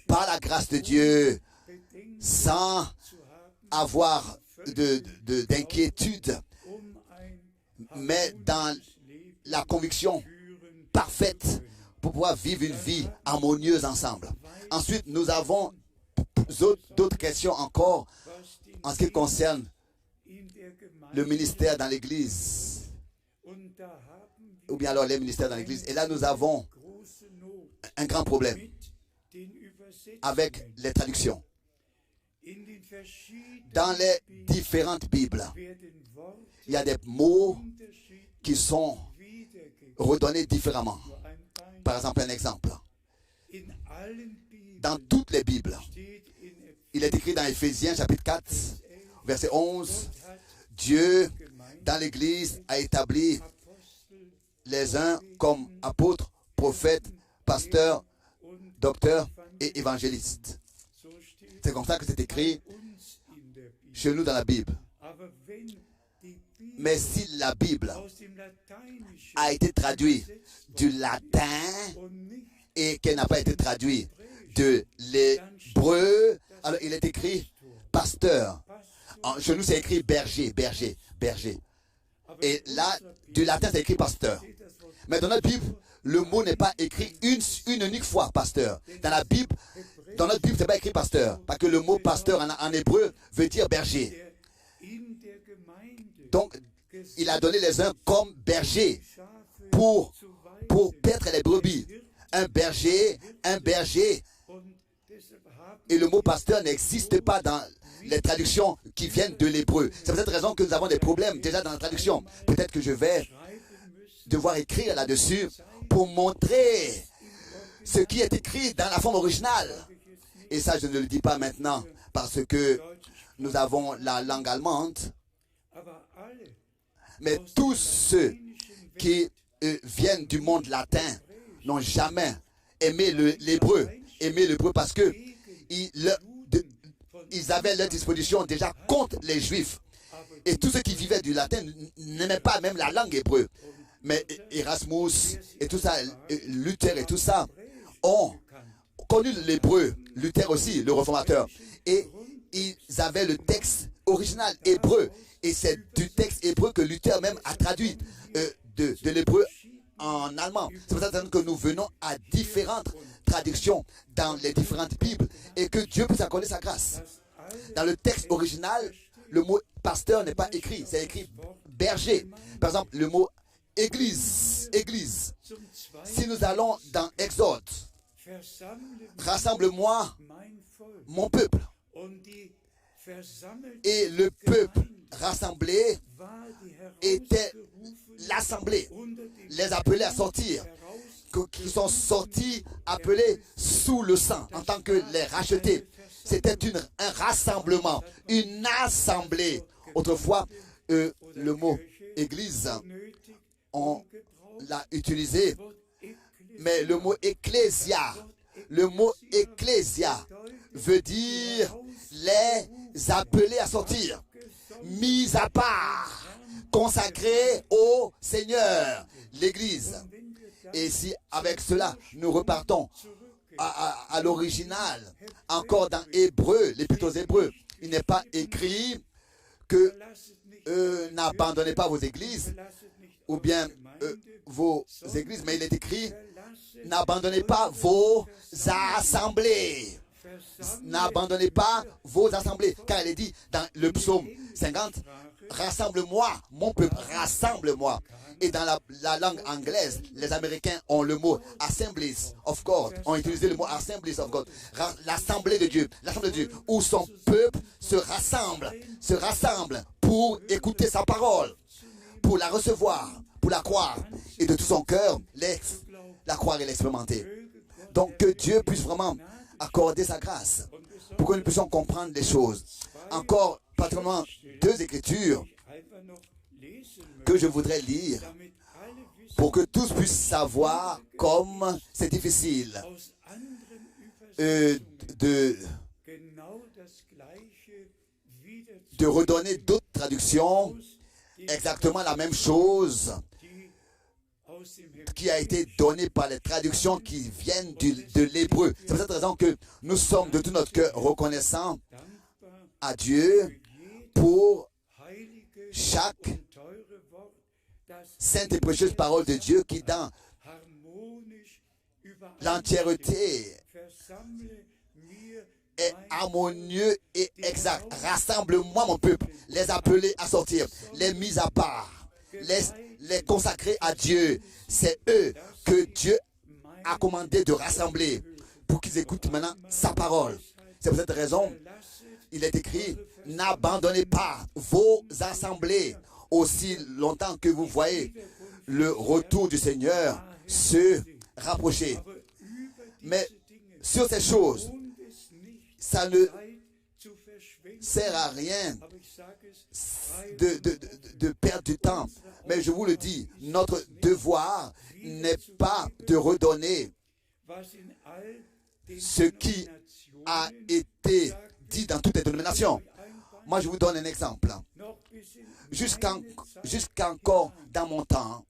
par la grâce de Dieu, sans avoir d'inquiétude, mais dans la conviction parfaite pour pouvoir vivre une vie harmonieuse ensemble. Ensuite, nous avons d'autres questions encore en ce qui concerne le ministère dans l'Église, ou bien alors les ministères dans l'Église. Et là, nous avons un grand problème avec les traductions. Dans les différentes Bibles, il y a des mots qui sont redonnés différemment. Par exemple, un exemple. Dans toutes les Bibles, il est écrit dans Éphésiens chapitre 4, verset 11, Dieu, dans l'Église, a établi les uns comme apôtres, prophètes, pasteurs, docteurs et évangélistes. C'est comme ça que c'est écrit chez nous dans la Bible. Mais si la Bible a été traduite du latin et qu'elle n'a pas été traduite de l'hébreu, alors il est écrit pasteur. Chez nous, c'est écrit berger, berger, berger. Et là, du latin, c'est écrit pasteur. Mais dans notre Bible, le mot n'est pas écrit une unique fois, pasteur. Dans notre Bible, c'est pas écrit pasteur. Parce que le mot pasteur en hébreu veut dire berger. Donc, il a donné les uns comme berger pour paître les brebis. Un berger. Et le mot pasteur n'existe pas dans les traductions qui viennent de l'hébreu. C'est pour cette raison que nous avons des problèmes déjà dans la traduction. Peut-être que je vais devoir écrire là-dessus pour montrer ce qui est écrit dans la forme originale. Et ça, je ne le dis pas maintenant parce que nous avons la langue allemande. Mais tous ceux qui viennent du monde latin n'ont jamais aimé l'hébreu. Aimé l'hébreu parce que ils avaient leur disposition déjà contre les Juifs. Et tous ceux qui vivaient du latin n'aimaient pas même la langue hébreu. Mais Erasmus et tout ça, Luther et tout ça, ont connu l'hébreu. Luther aussi, le réformateur. Et ils avaient le texte original hébreu. Et c'est du texte hébreu que Luther même a traduit de l'hébreu en allemand. C'est pour ça que nous venons à différentes traductions dans les différentes Bibles et que Dieu puisse accorder sa grâce. Dans le texte original, le mot pasteur n'est pas écrit, c'est écrit berger. Par exemple, le mot église, église. Si nous allons dans Exode, rassemble-moi mon peuple. Et le peuple rassemblé était l'assemblée. Les appelés à sortir, qui sont sortis, appelés sous le sang, en tant que les rachetés. C'était un rassemblement, une assemblée. Autrefois, le mot église, on l'a utilisé, mais le mot ecclésia veut dire les appelés à sortir, mis à part, consacrés au Seigneur, l'Église. Et si avec cela, nous repartons à l'original, encore dans Hébreu, l'Épître aux Hébreux, il n'est pas écrit que n'abandonnez pas vos églises, ou bien vos églises, mais il est écrit n'abandonnez pas vos assemblées. N'abandonnez pas vos assemblées. Car il est dit dans le psaume 50, rassemble-moi, mon peuple, rassemble-moi. Et dans la langue anglaise, les Américains ont le mot Assemblies of God, ont utilisé le mot Assemblies of God. L'assemblée de Dieu, où son peuple se rassemble pour écouter sa parole, pour la recevoir, pour la croire, et de tout son cœur, la croire et l'expérimenter. Donc que Dieu puisse vraiment accorder sa grâce pour que nous puissions comprendre les choses. Encore particulièrement deux écritures que je voudrais lire pour que tous puissent savoir comme c'est difficile de redonner d'autres traductions exactement la même chose qui a été donné par les traductions qui viennent de l'hébreu. C'est pour cette raison que nous sommes de tout notre cœur reconnaissants à Dieu pour chaque sainte et précieuse parole de Dieu qui dans l'entièreté est harmonieux et exact. Rassemble-moi mon peuple, les appeler à sortir, les mis à part, les consacrer à Dieu. C'est eux que Dieu a commandé de rassembler pour qu'ils écoutent maintenant sa parole. C'est pour cette raison, il est écrit, n'abandonnez pas vos assemblées aussi longtemps que vous voyez le retour du Seigneur se rapprocher. Mais sur ces choses, ça ne sert à rien de perdre du temps. Mais je vous le dis, notre devoir n'est pas de redonner ce qui a été dit dans toutes les dénominations. Moi, je vous donne un exemple. Jusqu'encore dans mon temps,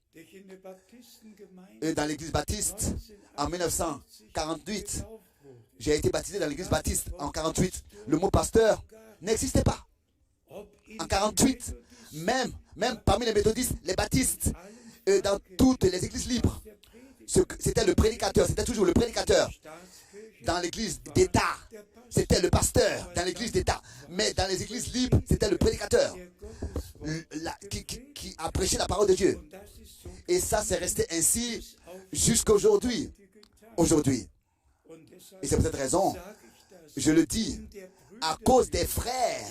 dans l'église baptiste, en 1948, j'ai été baptisé dans l'église baptiste en 48. Le mot pasteur n'existait pas. En 48, même parmi les méthodistes, les baptistes, dans toutes les églises libres, c'était le prédicateur, c'était toujours le prédicateur. Dans l'église d'État, c'était le pasteur dans l'église d'État. Mais dans les églises libres, c'était le prédicateur qui a prêché la parole de Dieu. Et ça, c'est resté ainsi jusqu'à aujourd'hui. Et c'est pour cette raison, je le dis, à cause des frères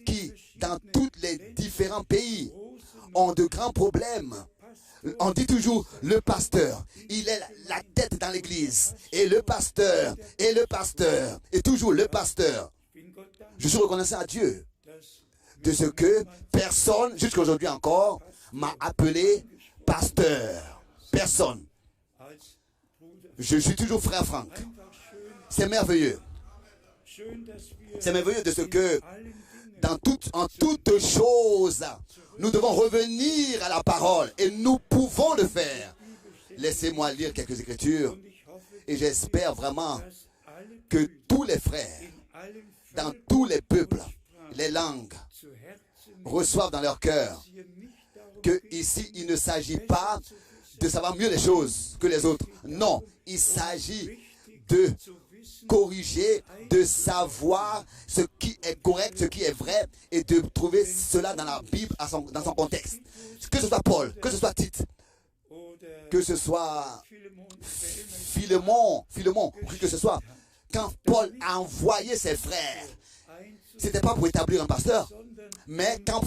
qui, dans tous les différents pays, ont de grands problèmes. On dit toujours, le pasteur, il est la tête dans l'église. Et le pasteur, et toujours le pasteur. Je suis reconnaissant à Dieu de ce que personne, jusqu'à aujourd'hui encore, m'a appelé pasteur. Personne. Je suis toujours frère Franck. C'est merveilleux. C'est merveilleux de ce que, en toutes choses, nous devons revenir à la parole et nous pouvons le faire. Laissez-moi lire quelques écritures et j'espère vraiment que tous les frères, dans tous les peuples, les langues, reçoivent dans leur cœur que ici, il ne s'agit pas de savoir mieux les choses que les autres. Non, il s'agit de corriger, de savoir ce qui est correct, ce qui est vrai, et de trouver cela dans la Bible, dans son contexte. Que ce soit Paul, que ce soit Tite, que ce soit Philémon, que ce soit, quand Paul a envoyé ses frères, c'était pas pour établir un pasteur, mais quand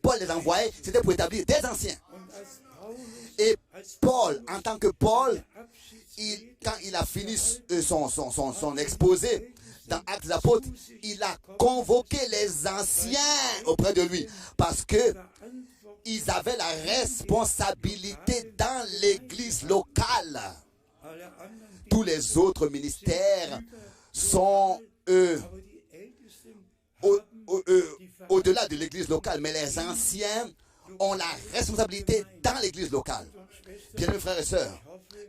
Paul les envoyait, c'était pour établir des anciens. Et Paul, en tant que Paul, quand il a fini son exposé dans Actes des Apôtres, il a convoqué les anciens auprès de lui parce que ils avaient la responsabilité dans l'église locale. Tous les autres ministères sont au-delà de l'église locale, mais les anciens ont la responsabilité dans l'église locale. Bien, mes frères et sœurs,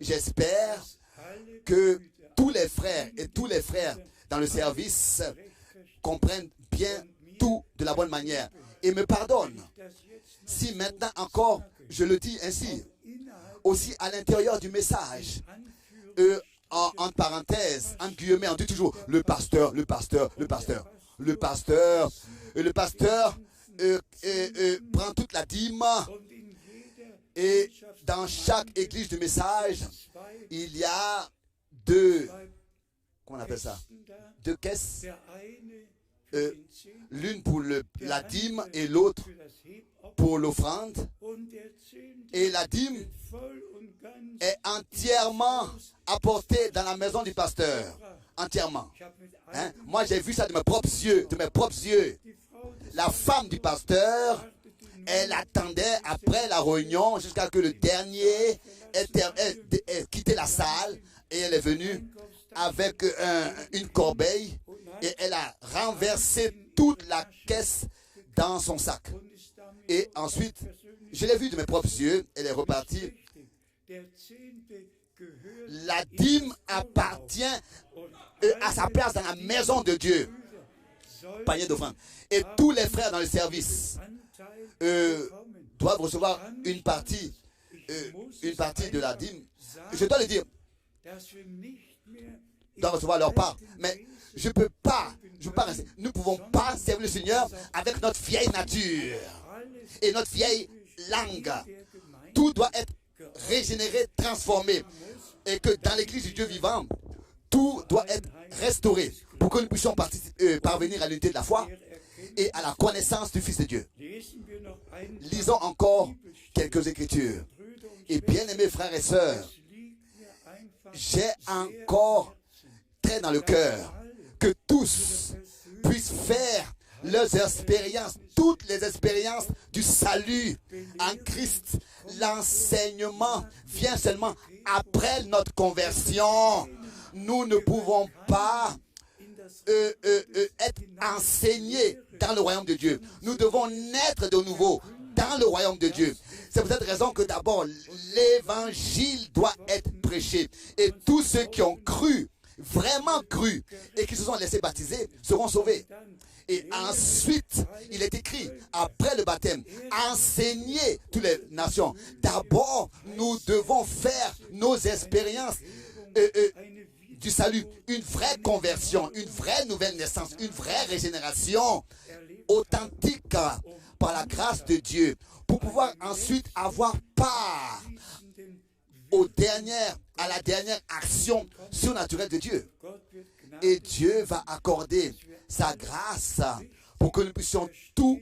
j'espère que tous les frères et tous les frères dans le service comprennent bien tout de la bonne manière et me pardonnent. Si maintenant encore, je le dis ainsi, aussi à l'intérieur du message, en parenthèse, en guillemets, on dit toujours le pasteur prend toute la dîme. Et dans chaque église du message, il y a deux caisses. L'une pour la dîme et l'autre pour l'offrande. Et la dîme est entièrement apportée dans la maison du pasteur. Entièrement. Moi, j'ai vu ça de mes propres yeux. La femme du pasteur, elle attendait après la réunion jusqu'à ce que le dernier ait quitté la salle et elle est venue avec une corbeille et elle a renversé toute la caisse dans son sac. Et ensuite, je l'ai vue de mes propres yeux, elle est repartie La dîme appartient à sa place dans la maison de Dieu. Panier d'offrande. Et tous les frères dans le service doivent recevoir une partie de la dîme. Je dois le dire, doivent recevoir leur part. Mais je ne peux pas rester. Nous ne pouvons pas servir le Seigneur avec notre vieille nature et notre vieille langue. Tout doit être régénéré, transformé. Et que dans l'église du Dieu vivant, tout doit être restauré pour que nous puissions parvenir à l'unité de la foi et à la connaissance du Fils de Dieu. Lisons encore quelques écritures. Et bien-aimés frères et sœurs, j'ai encore très dans le cœur que tous puissent faire leurs expériences, toutes les expériences du salut en Christ. L'enseignement vient seulement après notre conversion. Nous ne pouvons pas être enseignés dans le royaume de Dieu. Nous devons naître de nouveau dans le royaume de Dieu. C'est pour cette raison que d'abord l'évangile doit être prêché. Et tous ceux qui ont cru, vraiment cru, et qui se sont laissés baptiser, seront sauvés. Et ensuite, il est écrit, après le baptême, enseigner toutes les nations. D'abord, nous devons faire nos expériences du salut, une vraie conversion, une vraie nouvelle naissance, une vraie régénération authentique par la grâce de Dieu, pour pouvoir ensuite avoir part à la dernière action surnaturelle de Dieu. Et Dieu va accorder sa grâce pour que nous puissions tout